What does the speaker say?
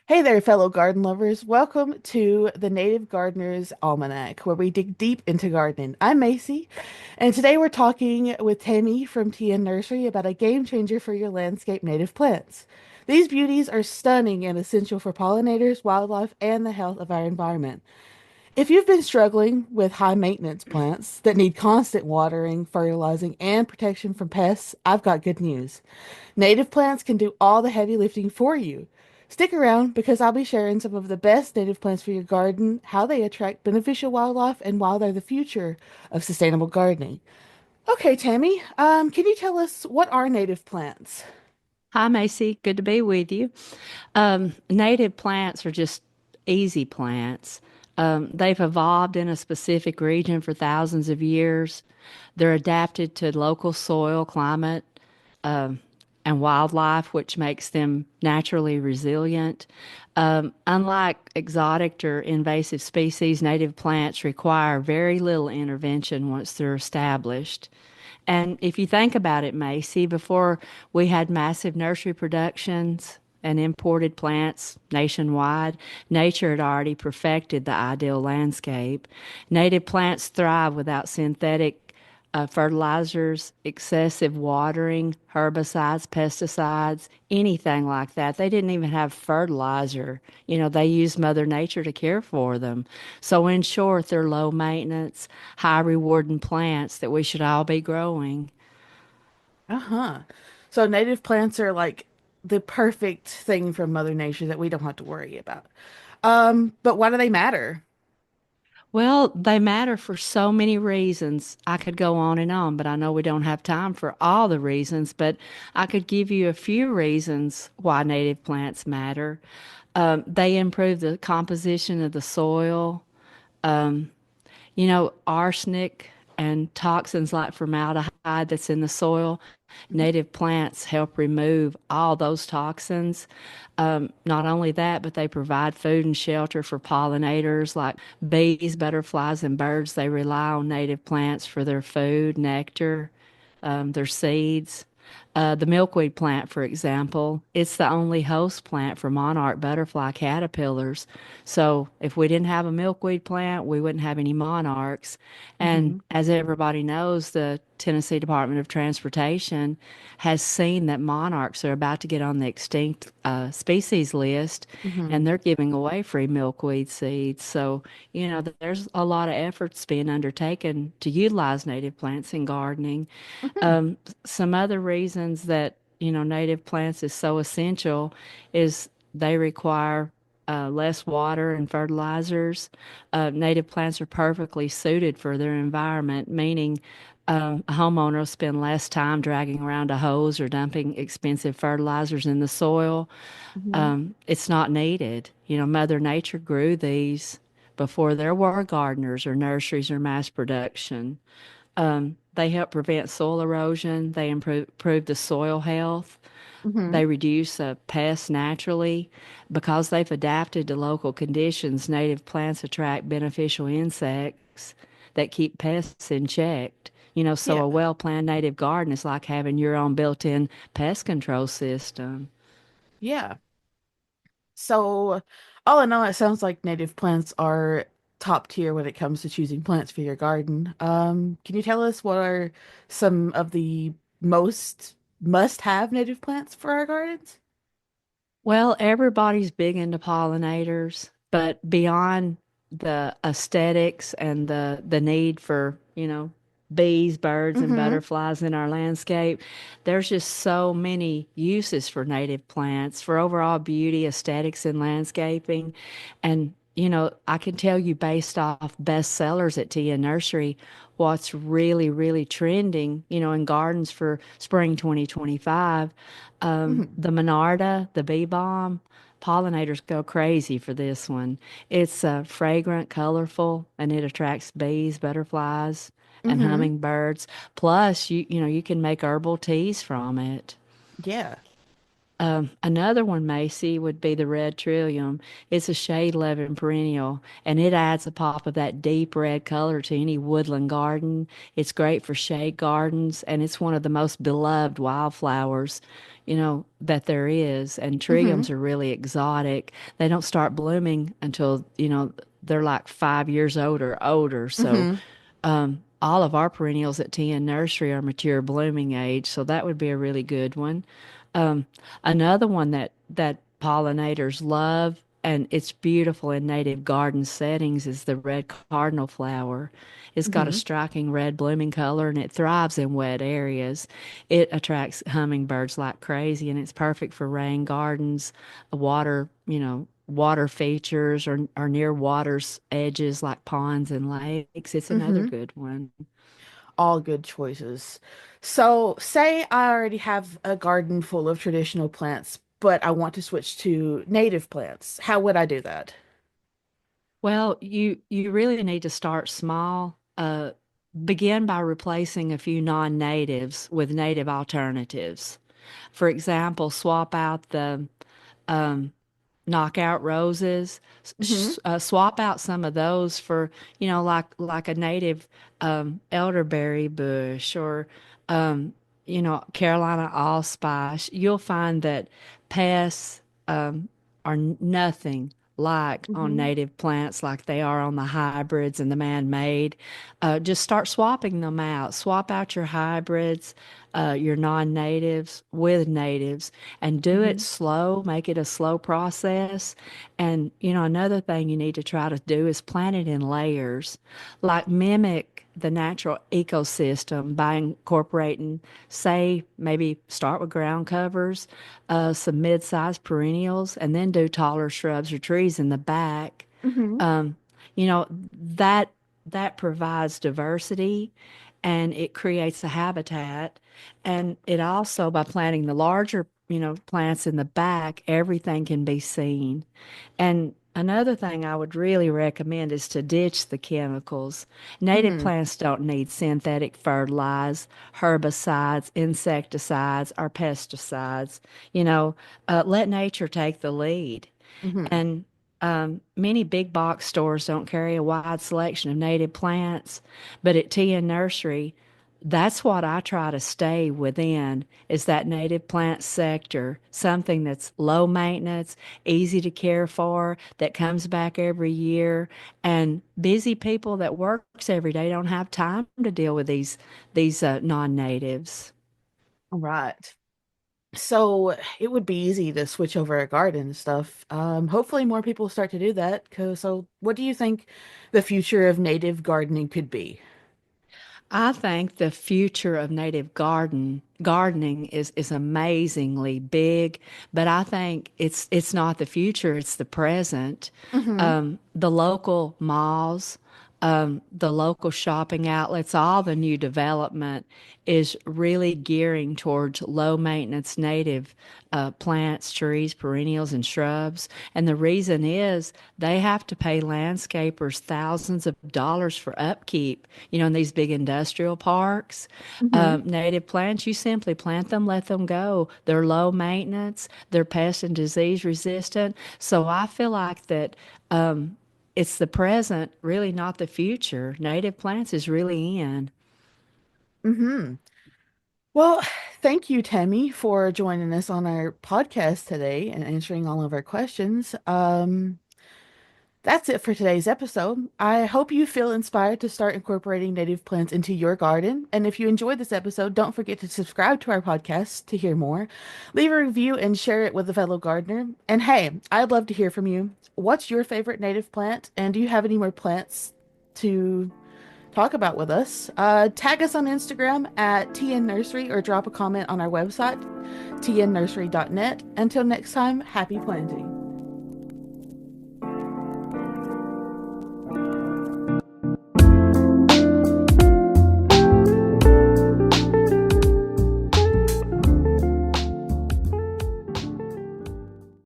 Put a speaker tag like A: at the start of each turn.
A: Hey there, fellow garden lovers. Welcome to the Native Gardener's Almanac, where we dig deep into gardening. I'm Macy, and today we're talking with Tammy from Nursery about a game changer for your landscape native plants. These beauties are stunning and essential for pollinators, wildlife, and the health of our environment. If you've been struggling with high maintenance plants that need constant watering, fertilizing, and protection from pests, I've got good news. Native plants can do all the heavy lifting for you. Stick around because I'll be sharing some of the best native plants for your garden, how they attract beneficial wildlife, and why they're the future of sustainable gardening. Okay, Tammy, can you tell us what are native plants?
B: Hi, Macy. Good to be with you. Native plants are just easy plants. They've evolved in a specific region for thousands of years. They're adapted to local soil, climate, um, and wildlife, which makes them naturally resilient. Unlike exotic or invasive species, native plants require very little intervention once they're established. And if you think about it, Macy, before we had massive nursery productions and imported plants nationwide, nature had already perfected the ideal landscape. Native plants thrive without synthetic fertilizers, excessive watering, herbicides, pesticides, anything like that. They didn't even have fertilizer. They used Mother Nature to care for them. So, in short, they're low maintenance, high rewarding plants that we should all be growing.
A: Uh-huh. So native plants are like the perfect thing from Mother Nature that we don't have to worry about. But why do they matter?
B: Well, they matter for so many reasons. I could go on and on, but I know we don't have time for all the reasons, but I could give you a few reasons why native plants matter. They improve the composition of the soil. Arsenic and toxins like formaldehyde that's in the soil, native plants help remove all those toxins. Not only that, but they provide food and shelter for pollinators like bees, butterflies, and birds. They rely on native plants for their food, nectar, their seeds. The milkweed plant, for example, it's the only host plant for monarch butterfly caterpillars. So if we didn't have a milkweed plant, we wouldn't have any monarchs. And
A: Mm-hmm.
B: as everybody knows, the Tennessee Department of Transportation has seen that monarchs are about to get on the extinct species list,
A: Mm-hmm.
B: and they're giving away free milkweed seeds. So, there's a lot of efforts being undertaken to utilize native plants in gardening.
A: Mm-hmm.
B: Some other reasons that native plants is so essential is they require less water and fertilizers. Native plants are perfectly suited for their environment, meaning a homeowner will spend less time dragging around a hose or dumping expensive fertilizers in the soil.
A: Mm-hmm.
B: It's not needed. Mother Nature grew these before there were gardeners or nurseries or mass production. They help prevent soil erosion. They improve the soil health.
A: Mm-hmm.
B: They reduce pests naturally. Because they've adapted to local conditions, native plants attract beneficial insects that keep pests in check. So
A: Yeah.
B: a well-planned native garden is like having your own built-in pest control system.
A: Yeah. So, all in all, it sounds like native plants are top tier when it comes to choosing plants for your garden. Can you tell us what are some of the most must-have native plants for our gardens?
B: Well, everybody's big into pollinators, but beyond the aesthetics and the need for, bees, birds, and
A: Mm-hmm.
B: butterflies in our landscape, there's just so many uses for native plants for overall beauty, aesthetics, and landscaping. And I can tell you based off bestsellers at Tia Nursery, what's really, really trending, in gardens for spring 2025.
A: Mm-hmm.
B: The Monarda, the bee balm, pollinators go crazy for this one. It's fragrant, colorful, and it attracts bees, butterflies, and
A: Mm-hmm.
B: hummingbirds. Plus, you can make herbal teas from it.
A: Yeah.
B: Another one, Macy, would be the red trillium. It's a shade-loving perennial, and it adds a pop of that deep red color to any woodland garden. It's great for shade gardens, and it's one of the most beloved wildflowers, that there is. And
A: Mm-hmm.
B: trilliums are really exotic. They don't start blooming until, they're like 5 years older. So,
A: Mm-hmm.
B: all of our perennials at TN Nursery are mature blooming age, so that would be a really good one. Um, Another one that pollinators love, and it's beautiful in native garden settings, is the red cardinal flower. It's got a
A: Mm-hmm.
B: striking red blooming color, and it thrives in wet areas. It attracts hummingbirds like crazy, and it's perfect for rain gardens, water features, or near water's edges like ponds and lakes. It's another
A: Mm-hmm.
B: good one.
A: All good choices. So, say I already have a garden full of traditional plants, but I want to switch to native plants. How would I do that?
B: Well, you really need to start small. Begin by replacing a few non-natives with native alternatives. For example, swap out the um, knockout roses.
A: Mm-hmm.
B: Swap out some of those for, like a native elderberry bush, or Carolina allspice. You'll find that pests are nothing like on
A: Mm-hmm.
B: native plants like they are on the hybrids and the man-made. Just start swapping them out. Swap out your hybrids, your non-natives with natives, and do it
A: Mm-hmm.
B: slow. Make it a slow process. And another thing you need to try to do is plant it in layers, like mimic the natural ecosystem by incorporating, say, maybe start with ground covers, some mid-sized perennials, and then do taller shrubs or trees in the back.
A: Mm-hmm.
B: um, that provides diversity, and it creates a habitat. And it also, by planting the larger plants in the back, everything can be seen. And another thing I would really recommend is to ditch the chemicals. Native
A: Mm-hmm.
B: plants don't need synthetic fertilizers, herbicides, insecticides, or pesticides. Let nature take the lead.
A: Mm-hmm.
B: And many big box stores don't carry a wide selection of native plants, but at TN Nursery, that's what I try to stay within, is that native plant sector, something that's low maintenance, easy to care for, that comes back every year. And busy people that works every day don't have time to deal with these non-natives.
A: All right. So it would be easy to switch over a garden and stuff. Hopefully more people start to do that. So what do you think the future of native gardening could be?
B: I think the future of native gardening is amazingly big, but I think it's not the future, it's the present.
A: Mm-hmm.
B: The local malls, the local shopping outlets, all the new development is really gearing towards low maintenance native plants, trees, perennials, and shrubs. And the reason is they have to pay landscapers thousands of dollars for upkeep, in these big industrial parks.
A: Mm-hmm.
B: Native plants, you simply plant them, let them go. They're low maintenance, they're pest and disease resistant. So I feel like that. It's the present, really not the future. Native plants is really in.
A: Mm-hmm. Well, thank you, Tammy, for joining us on our podcast today and answering all of our questions. That's it for today's episode. I hope you feel inspired to start incorporating native plants into your garden. And if you enjoyed this episode, don't forget to subscribe to our podcast to hear more. Leave a review and share it with a fellow gardener. And hey, I'd love to hear from you. What's your favorite native plant? And do you have any more plants to talk about with us? Tag us on Instagram at TN Nursery or drop a comment on our website, tnnursery.net. Until next time, happy planting.